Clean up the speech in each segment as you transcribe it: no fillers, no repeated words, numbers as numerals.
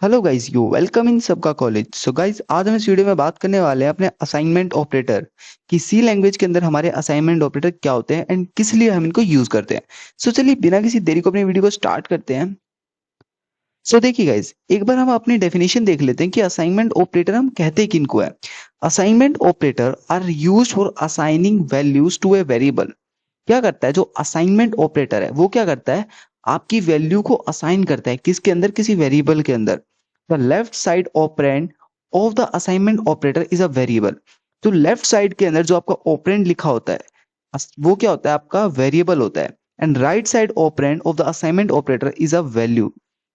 Hello guys, you welcome in सबका college. So guys, आज हम इस वीडियो में बात करने वाले हैं अपने असाइनमेंट ऑपरेटर कि सी लैंग्वेज के अंदर हमारे असाइनमेंट ऑपरेटर क्या होते हैं एंड किस लिए हम इनको यूज करते हैं। सो चलिए बिना किसी देरी को अपनी वीडियो को स्टार्ट करते हैं। सो देखिए गाइस, एक बार हम अपनी डेफिनेशन देख लेते हैं कि असाइनमेंट ऑपरेटर हम कहते किनको है। Assignment operator are used for assigning values to a variable. क्या करता है जो असाइनमेंट ऑपरेटर है वो क्या करता है, आपकी वैल्यू को असाइन करता है किसके अंदर, किसी वेरिएबल के अंदर। The left side operand of the assignment operator is a variable. तो लेफ्ट साइड के अंदर जो आपका ऑपरेंड लिखा होता है वो क्या होता है, आपका वेरिएबल होता है। And right side operand of the assignment operator is a value.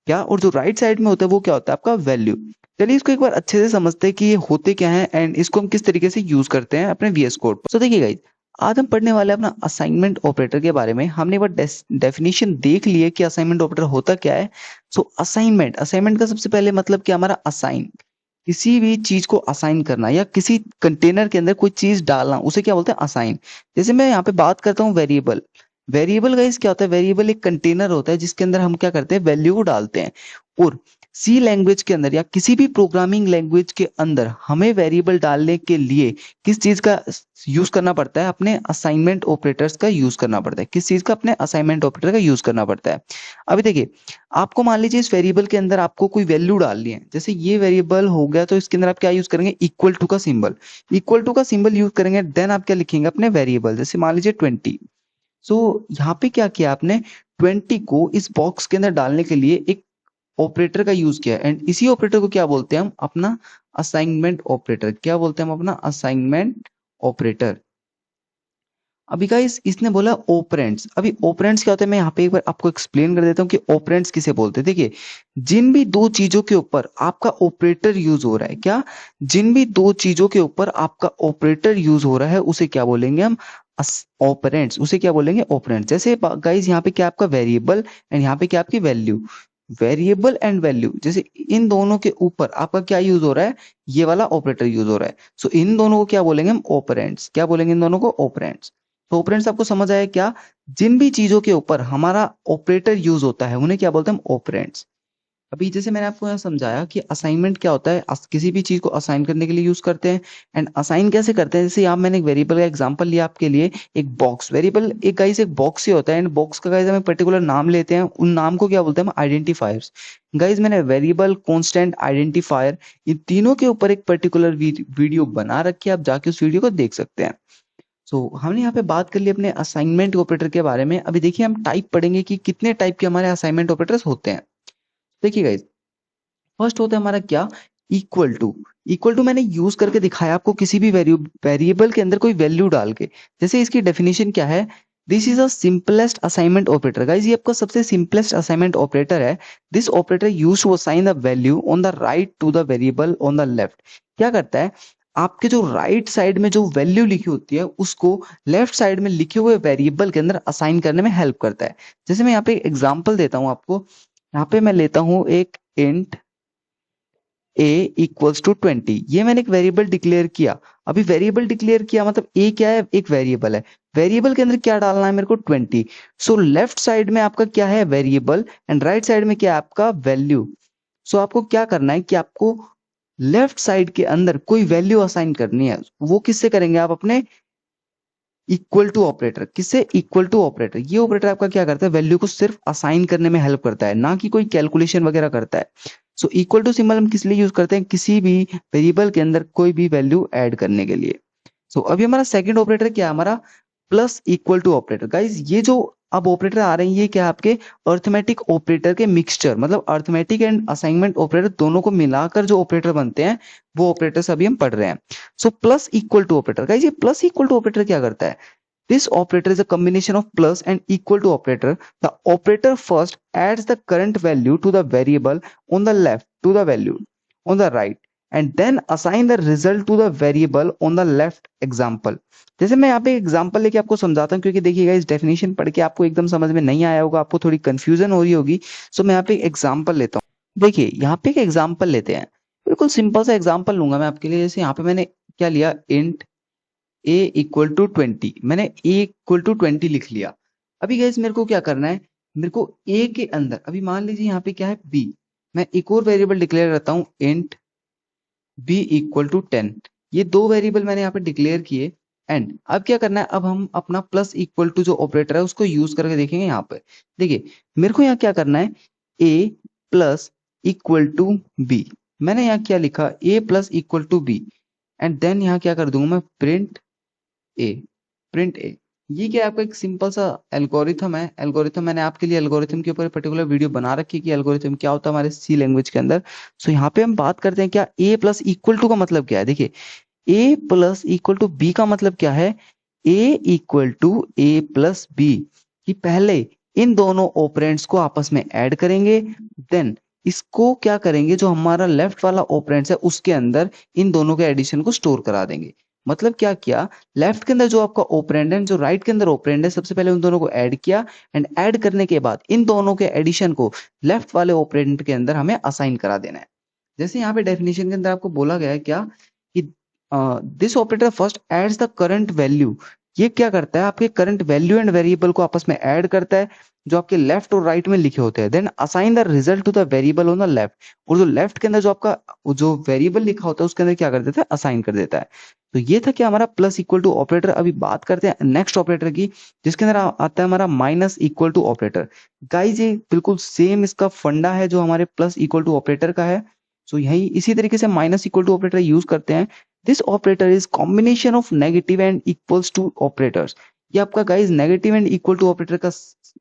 क्या, और जो राइट साइड में होता है वो क्या होता है, आपका वैल्यू। चलिए इसको एक बार अच्छे से समझते हैं कि ये होते क्या है एंड इसको हम किस तरीके से यूज करते हैं अपने वीएस कोड पर। सो देखिए गाइस, आज हम पढ़ने वाले हैं अपना असाइनमेंट ऑपरेटर के बारे में। हमने एक बार डेफिनेशन देख ली है कि असाइनमेंट ऑपरेटर होता क्या है। सो असाइनमेंट, असाइनमेंट का सबसे पहले मतलब क्या, हमारा असाइन, किसी भी चीज को असाइन करना या किसी कंटेनर के अंदर कोई चीज डालना, उसे क्या बोलते हैं, असाइन। जैसे मैं यहाँ पे बात करता हूँ वेरिएबल। वेरिएबल गाइस क्या होता है, वेरिएबल एक कंटेनर होता है जिसके अंदर हम क्या करते हैं, वैल्यू को डालते हैं। और सी लैंग्वेज के अंदर या किसी भी प्रोग्रामिंग लैंग्वेज के अंदर हमें वेरिएबल डालने के लिए किस चीज का यूज करना पड़ता है, अपने असाइनमेंट ऑपरेटर्स का यूज करना पड़ता है। किस चीज का, अपने असाइनमेंट ऑपरेटर का यूज करना पड़ता है। अभी देखिए, आपको मान लीजिए इस वेरिएबल के अंदर आपको कोई वैल्यू डालनी है। जैसे ये वेरिएबल हो गया तो इसके अंदर आप क्या यूज करेंगे, इक्वल टू का सिंबल। इक्वल टू का सिंबल यूज करेंगे, देन आप क्या लिखेंगे अपने वेरिएबल, जैसे मान लीजिए 20। सो यहाँ पे क्या किया आपने, 20 को इस बॉक्स के अंदर डालने के लिए एक ऑपरेटर का यूज किया एंड इसी ऑपरेटर को क्या बोलते हैं हम, अपना असाइनमेंट ऑपरेटर। क्या बोलते हैं हम, अपना असाइनमेंट ऑपरेटर। अभी गाइस इसने बोला ऑपरेंड्स। अभी ऑपरेंड्स क्या होते हैं, मैं यहाँ पे एक बार आपको एक्सप्लेन कर देता हूँ कि ऑपरेंड्स किसे बोलते हैं। देखिए, जिन भी दो चीजों के ऊपर आपका ऑपरेटर यूज हो रहा है, क्या, जिन भी दो चीजों के ऊपर आपका ऑपरेटर यूज हो रहा है उसे क्या बोलेंगे हम, ऑपरेंड्स। उसे क्या बोलेंगे, ऑपरेंड्स। जैसे गाइस यहाँ पे क्या आपका वेरिएबल एंड यहाँ पे क्या आपकी वैल्यू। वेरिएबल एंड वैल्यू, जैसे इन दोनों के ऊपर आपका क्या यूज हो रहा है, ये वाला ऑपरेटर यूज हो रहा है। सो इन दोनों को क्या बोलेंगे हम, ऑपरेंड्स। क्या बोलेंगे इन दोनों को, ऑपरेंड्स। तो ऑपरेंड्स आपको समझ आया क्या, जिन भी चीजों के ऊपर हमारा ऑपरेटर यूज होता है उन्हें क्या बोलते हैं हम, ऑपरेंड्स। अभी जैसे मैंने आपको यहाँ समझाया कि असाइनमेंट क्या होता है, किसी भी चीज को असाइन करने के लिए यूज करते हैं। एंड असाइन कैसे करते हैं, जैसे यहाँ मैंने एक वेरिएबल का एग्जांपल लिया आपके लिए। एक बॉक्स, वेरिएबल एक गाइस एक बॉक्स ही होता है एंड बॉक्स का गाइस हमें पर्टिकुलर नाम लेते हैं, उन नाम को क्या बोलते हैं हम, आइडेंटिफायर्स। गाइस मैंने वेरिएबल, कांस्टेंट, आइडेंटिफायर, इन तीनों के ऊपर एक पर्टिकुलर वीडियो बना रखी है, आप जाके उस वीडियो को देख सकते हैं। सो हमने यहाँ पे बात कर ली अपने असाइनमेंट ऑपरेटर के बारे में। अभी देखिए हम टाइप पढ़ेंगे कि कितने टाइप के हमारे असाइनमेंट ऑपरेटर्स होते हैं। देखिए गाइस, फर्स्ट होता है हमारा क्या, इक्वल टू। इक्वल टू मैंने यूज करके दिखाया आपको, किसी भी वेरिएबल के अंदर कोई वैल्यू डाल के। जैसे इसकी डेफिनेशन क्या है, this is a simplest assignment operator. Guys ये आपका सबसे सिंपलेस्ट असाइनमेंट ऑपरेटर है। This operator use to assign the value on the right to the variable on the left. क्या करता है, आपके जो राइट साइड में जो वैल्यू लिखी होती है उसको लेफ्ट साइड में लिखे हुए वेरिएबल के अंदर असाइन करने में हेल्प करता है। जैसे मैं यहाँ पे एग्जांपल देता हूँ आपको। यहाँ पे मैं लेता हूँ एक इंट a इक्वल्स टू 20। ये मैंने एक वेरिएबल डिक्लेयर किया। अभी वेरिएबल डिक्लेयर किया मतलब a क्या है, एक वेरिएबल है। वेरिएबल के अंदर क्या डालना है मेरे को, 20। सो लेफ्ट साइड में आपका क्या है, वेरिएबल, एंड राइट साइड में क्या है आपका वैल्यू। सो आपको क्या करना है कि आपको लेफ्ट साइड के अंदर कोई वैल्यू असाइन करनी है। वो किससे करेंगे आप, अपने इक्वल टू ऑपरेटर। किससे, इक्वल टू ऑपरेटर। ये ऑपरेटर आपका क्या करता है, वैल्यू को सिर्फ असाइन करने में हेल्प करता है, ना कि कोई कैलकुलेशन वगैरह करता है। सो इक्वल टू सिंबल हम किस लिए यूज करते हैं, किसी भी वेरिएबल के अंदर कोई भी वैल्यू ऐड करने के लिए। सो अभी हमारा सेकंड ऑपरेटर क्या है, हमारा plus equal to operator. Guys ये जो अब ऑपरेटर आ रहे हैं ये क्या है, आपके अर्थमेटिक ऑपरेटर के मिक्सचर। मतलब अर्थमेटिक एंड असाइनमेंट ऑपरेटर दोनों को मिलाकर जो ऑपरेटर बनते हैं वो ऑपरेटर्स अभी हम पढ़ रहे हैं। So plus equal to operator, guys ये प्लस इक्वल टू ऑपरेटर क्या करता है, this operator is a combination of plus and equal to operator. The operator first adds the current value to the variable on the left to the value on the right and then assign the result to the variable on the left example. जैसे मैं यहाँ पे example लेके आपको समझाता हूँ, क्योंकि देखिएगा इस डेफिनेशन पढ़ के आपको एकदम समझ में नहीं आया होगा, आपको थोड़ी कंफ्यूजन हो रही होगी। सो मैं यहाँ पे एग्जांपल लेता हूँ। देखिए यहाँ पे एक एग्जांपल लेते हैं, बिल्कुल सिंपल सा एग्जांपल लूंगा मैं आपके लिए। जैसे यहाँ पे मैंने क्या लिया, इंट a इक्वल टू 20। मैंने a इक्वल टू 20 लिख लिया। अभी गैस मेरे को क्या करना है, मेरे को a के अंदर, अभी मान लीजिए यहाँ पे क्या है b, मैं एक और वेरिएबल डिक्लेयर करता हूँ इंट बी इक्वल टू 10। ये दो वेरिएबल मैंने यहाँ पे डिक्लेयर किए। एंड अब क्या करना है, अब हम अपना प्लस इक्वल टू जो ऑपरेटर है उसको यूज करके देखेंगे। यहाँ पे देखिए मेरे को यहाँ क्या करना है, A plus equal to B. मैंने यहाँ क्या लिखा, A plus equal to B. And then यहाँ क्या कर दूंगा मैं, ए प्रिंट ए। ये क्या है, आपका एक सिंपल सा एल्गोरिथम है। एल्गोरिथम मैंने आपके लिए एल्गोरिथम के ऊपर पर्टिकुलर वीडियो बना रखी है कि एल्गोरिथम क्या होता है हमारे सी लैंग्वेज के अंदर। सो यहाँ पे हम बात करते हैं क्या, ए प्लस इक्वल टू का मतलब क्या है। देखिए A plus equal to B का मतलब क्या है, A equal to A plus B, कि पहले इन दोनों ऑपरेंड्स को आपस में ऐड करेंगे, देन इसको क्या करेंगे, जो हमारा लेफ्ट वाला ऑपरेंड्स है उसके अंदर इन दोनों के एडिशन को स्टोर करा देंगे। मतलब क्या किया, लेफ्ट के अंदर जो आपका ऑपरेंड है, जो राइट के अंदर ऑपरेंड है, सबसे पहले उन दोनों को ऐड किया। एंड ऐड करने के बाद इन दोनों के एडिशन को लेफ्ट वाले ऑपरेंड के अंदर हमें असाइन करा देना है। जैसे यहाँ पे डेफिनेशन के अंदर आपको बोला गया है क्या, कि this operator first adds the current value. ये क्या करता है, आपके करंट वैल्यू एंड वेरिएबल को आपस में ऐड करता है जो आपके लेफ्ट और राइट में लिखे होते हैं। Then assign the result to the variable on the left. और जो लेफ्ट के अंदर जो आपका जो वेरिएबल लिखा होता है उसके अंदर क्या कर देता है, असाइन कर देता है। तो ये था कि हमारा प्लस इक्वल टू ऑपरेटर। अभी बात करते हैं नेक्स्ट ऑपरेटर की, जिसके अंदर आता है हमारा minus equal to operator. Guys ये बिल्कुल सेम इसका फंडा है जो हमारे प्लस इक्वल टू ऑपरेटर का है। सो यही इसी तरीके से minus equal to operator use करते हैं। This operator is combination of negative and equals to operators. ये आपका guys negative and equal to operator का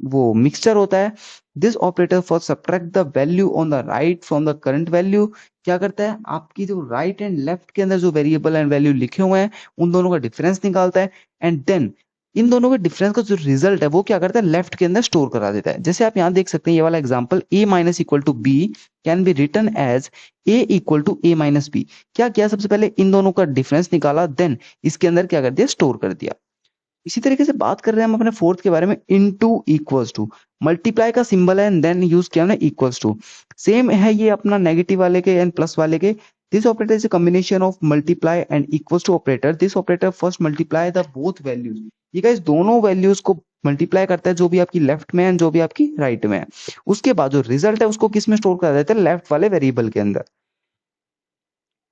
वो मिक्सचर होता है। This operator for subtract the value on the right from the current value. क्या करता है, आपकी जो राइट एंड लेफ्ट के अंदर जो वेरिएबल एंड वैल्यू लिखे हुए हैं उन दोनों का डिफरेंस निकालता है। एंड देन इन दोनों के डिफरेंस का जो रिजल्ट है वो क्या करता है, लेफ्ट के अंदर स्टोर करा देता है। जैसे आप यहाँ देख सकते हैं ये वाला example, a minus equal to B can be written as a equal to a minus B. क्या किया, सबसे पहले इन दोनों का डिफरेंस निकाला, देन इसके अंदर क्या कर दिया, स्टोर कर दिया। इसी तरीके से बात कर रहे हैं हम अपने फोर्थ के बारे में, इनटू इक्वल्स टू। मल्टीप्लाई का सिंबल है एंड देन यूज किया हमने इक्वल्स टू। सेम है ये अपना नेगेटिव वाले के एंड प्लस वाले के। This operator is a combination of multiply and equals to operator. This operator first multiply the both values. ये गाइस दोनों वैल्यूज को मल्टीप्लाई करता है, जो भी आपकी लेफ्ट में है जो भी आपकी राइट में है। उसके बाद जो रिजल्ट है उसको किस में स्टोर कर देते हैं, लेफ्ट वाले वेरिएबल के अंदर।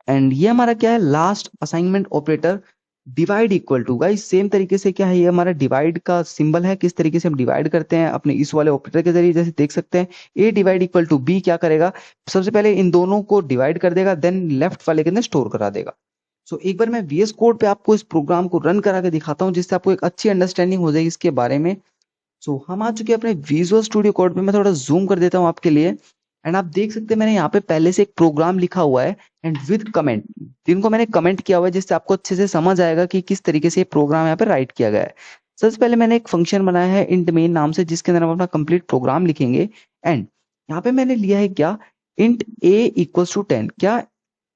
एंड ये हमारा क्या है, last assignment operator divide equal to. Guys same तरीके से क्या है, ये हमारा डिवाइड का सिंबल है। किस तरीके से हम डिवाइड करते हैं अपने इस वाले ऑपरेटर के जरिए, जैसे देख सकते हैं ए डिवाइड इक्वल टू बी क्या करेगा, सबसे पहले इन दोनों को डिवाइड कर देगा, देन लेफ्ट वाले के अंदर स्टोर करा देगा। सो एक बार मैं वीएस कोड पे आपको इस प्रोग्राम को रन करा के दिखाता हूँ, जिससे आपको एक अच्छी अंडरस्टैंडिंग हो जाएगी इसके बारे में। सो हम आ चुके हैं अपने विजुअल स्टूडियो कोड पे। मैं थोड़ा जूम कर देता हूँ आपके लिए। एंड आप देख सकते हैं मैंने यहाँ पे पहले से एक प्रोग्राम लिखा हुआ है एंड विद कमेंट, जिनको मैंने कमेंट किया हुआ है, जिससे आपको अच्छे से समझ आएगा कि किस तरीके से ये प्रोग्राम यहाँ पे राइट किया गया है। सबसे पहले मैंने एक फंक्शन बनाया है इंट मेन नाम से, जिसके अंदर हम अपना कंप्लीट प्रोग्राम लिखेंगे। एंड यहाँ पे मैंने लिया है क्या, इंट ए इक्वल्स टू 10। क्या,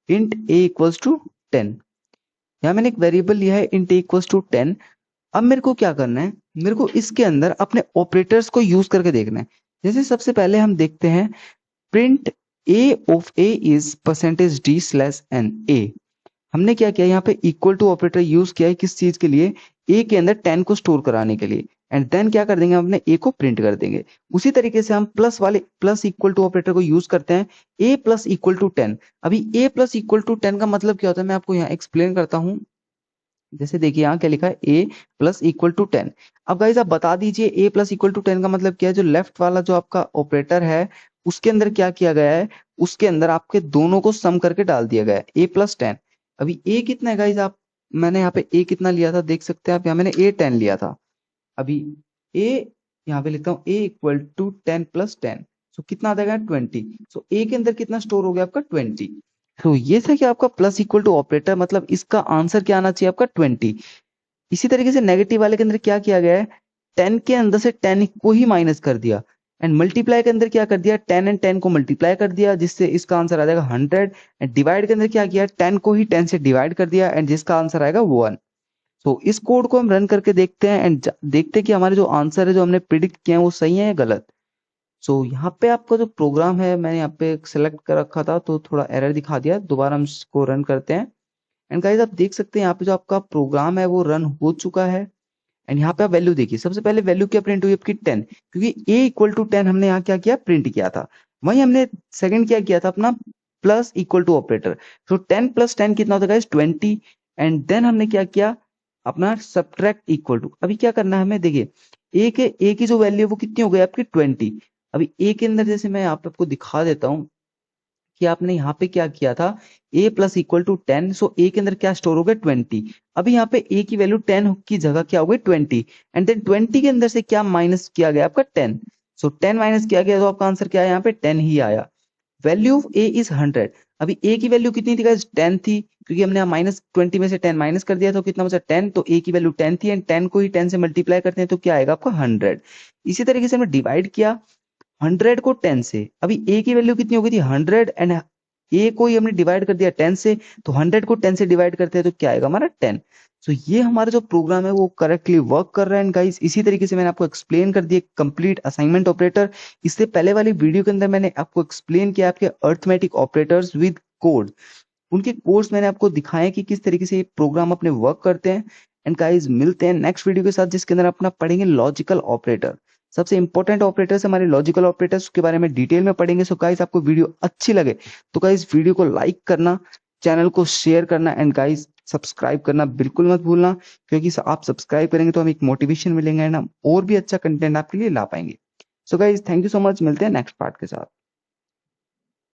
इंट ए इक्वल्स टू 10। यहाँ मैंने एक वेरिएबल लिया है इंट ए इक्वल्स टू 10। अब मेरे को क्या करना है, मेरे को इसके अंदर अपने ऑपरेटर्स को यूज करके देखना है। जैसे सबसे पहले हम देखते हैं print A of A is percentage D slash N A. हमने क्या किया, यहाँ पे इक्वल टू ऑपरेटर यूज किया है किस चीज के लिए, ए के अंदर 10 को स्टोर कराने के लिए। एंड देन क्या कर देंगे, हम अपने ए को प्रिंट कर देंगे। उसी तरीके से हम प्लस वाले प्लस इक्वल टू ऑपरेटर को यूज करते हैं, ए प्लस इक्वल टू 10। अभी ए प्लस इक्वल टू 10 का मतलब क्या होता है, मैं आपको यहाँ एक्सप्लेन करता हूँ। जैसे देखिए यहाँ क्या लिखा है, ए प्लस इक्वल टू 10। अब गाइज आप बता दीजिए ए प्लस इक्वल टू 10 का मतलब क्या है। जो लेफ्ट वाला जो आपका ऑपरेटर है उसके अंदर क्या किया गया है, उसके अंदर आपके दोनों को सम करके डाल दिया गया है, ए प्लस 10। अभी ए कितना है गाइज, आप मैंने यहाँ पे ए कितना लिया था देख सकते हैं आप, यहाँ मैंने ए 10 लिया था। अभी ए यहाँ पे लिखता हूँ ए इक्वल टू 10 प्लस 10, सो कितना आ जाएगा 20। सो ए के अंदर कितना स्टोर हो गया आपका 20। तो ये था कि आपका प्लस इक्वल टू ऑपरेटर, मतलब इसका आंसर क्या आना चाहिए आपका 20। इसी तरीके से नेगेटिव वाले के अंदर क्या किया गया है, 10 के अंदर से 10 को ही माइनस कर दिया। एंड मल्टीप्लाई के अंदर क्या कर दिया, 10 एंड 10 को मल्टीप्लाई कर दिया, जिससे इसका आंसर आ जाएगा 100। एंड डिवाइड के अंदर क्या किया, 10 को ही 10 से डिवाइड कर दिया एंड जिसका आंसर आएगा 1। सो इस कोड को हम रन करके देखते हैं एंड देखते हैं कि हमारे जो आंसर है जो हमने प्रिडिक्ट किए हैं वो सही है या गलत। सो यहाँ पे आपका जो प्रोग्राम है मैंने यहाँ पे सेलेक्ट कर रखा था तो थोड़ा एरर दिखा दिया। दोबारा हम इसको रन करते हैं एंड गाइस आप देख सकते हैं यहाँ पे जो आपका प्रोग्राम है वो रन हो चुका है। एंड यहाँ पे आप वैल्यू देखिए, सबसे पहले वैल्यू क्या प्रिंट हुई आपकी 10, क्योंकि ए इक्वल टू 10 हमने यहाँ क्या किया, प्रिंट किया था। वहीं हमने सेकंड क्या किया था अपना प्लस इक्वल टू ऑपरेटर। तो 10 प्लस 10 कितना होता है गाइस 20। एंड देन हमने क्या किया अपना सब्ट्रैक्ट इक्वल टू। अभी क्या करना है हमें, देखिए ए की जो वैल्यू है वो कितनी हो गई आपकी 20। अभी ए के अंदर जैसे मैं यहाँ पे आपको दिखा देता हूँ कि आपने यहाँ पे क्या किया था ए प्लस इक्वल टू 10। सो ए के अंदर क्या स्टोर हो गया 20। अभी यहाँ पे ए की वैल्यू 10 की जगह क्या हो गई 20। एंड देन 20 के अंदर से क्या माइनस किया गया आपका 10। सो 10 माइनस किया गया तो आपका आंसर क्या है यहाँ पे 10 ही आया। Value of A is 100। अभी ए की वैल्यू कितनी थी गाइस 10 थी, क्योंकि हमने माइनस 20 में से 10 माइनस कर दिया तो कितना बचा 10। तो ए की वैल्यू 10 थी एंड 10 को ही 10 से मल्टीप्लाई करते हैं तो क्या आएगा आपका 100। इसी तरीके से हमने डिवाइड किया 100 को 10 से। अभी ए की वैल्यू कितनी हो गई थी 100 एंड ए को ही हमने डिवाइड कर दिया 10 से। तो 100 को 10 से डिवाइड करते हैं तो क्या आएगा हमारा 10। सो ये हमारा जो प्रोग्राम है वो करेक्टली वर्क कर रहा है। एंड गाइस इसी तरीके से मैंने आपको एक्सप्लेन कर दिया कंप्लीट असाइनमेंट ऑपरेटर। इससे पहले वाली वीडियो के अंदर मैंने आपको एक्सप्लेन किया आपके अर्थमेटिक ऑपरेटर्स विद कोड। उनके कोड्स मैंने आपको दिखाए कि किस तरीके से ये प्रोग्राम अपने वर्क करते हैं। एंड गाइस मिलते हैं नेक्स्ट वीडियो के साथ जिसके अंदर अपना पढ़ेंगे लॉजिकल ऑपरेटर। सबसे इंपॉर्टेंट ऑपरेटर्स हमारे लॉजिकल ऑपरेटर्स के बारे में डिटेल में पढ़ेंगे। सो गाइस आपको वीडियो अच्छी लगे तो गाइस वीडियो को लाइक करना, चैनल को शेयर करना एंड गाइस सब्सक्राइब करना बिल्कुल मत भूलना, क्योंकि आप सब्सक्राइब करेंगे तो हम एक मोटिवेशन मिलेंगे एंड हम और भी अच्छा कंटेंट आपके लिए ला पाएंगे। So guys thank you so much, मिलते हैं नेक्स्ट पार्ट के साथ।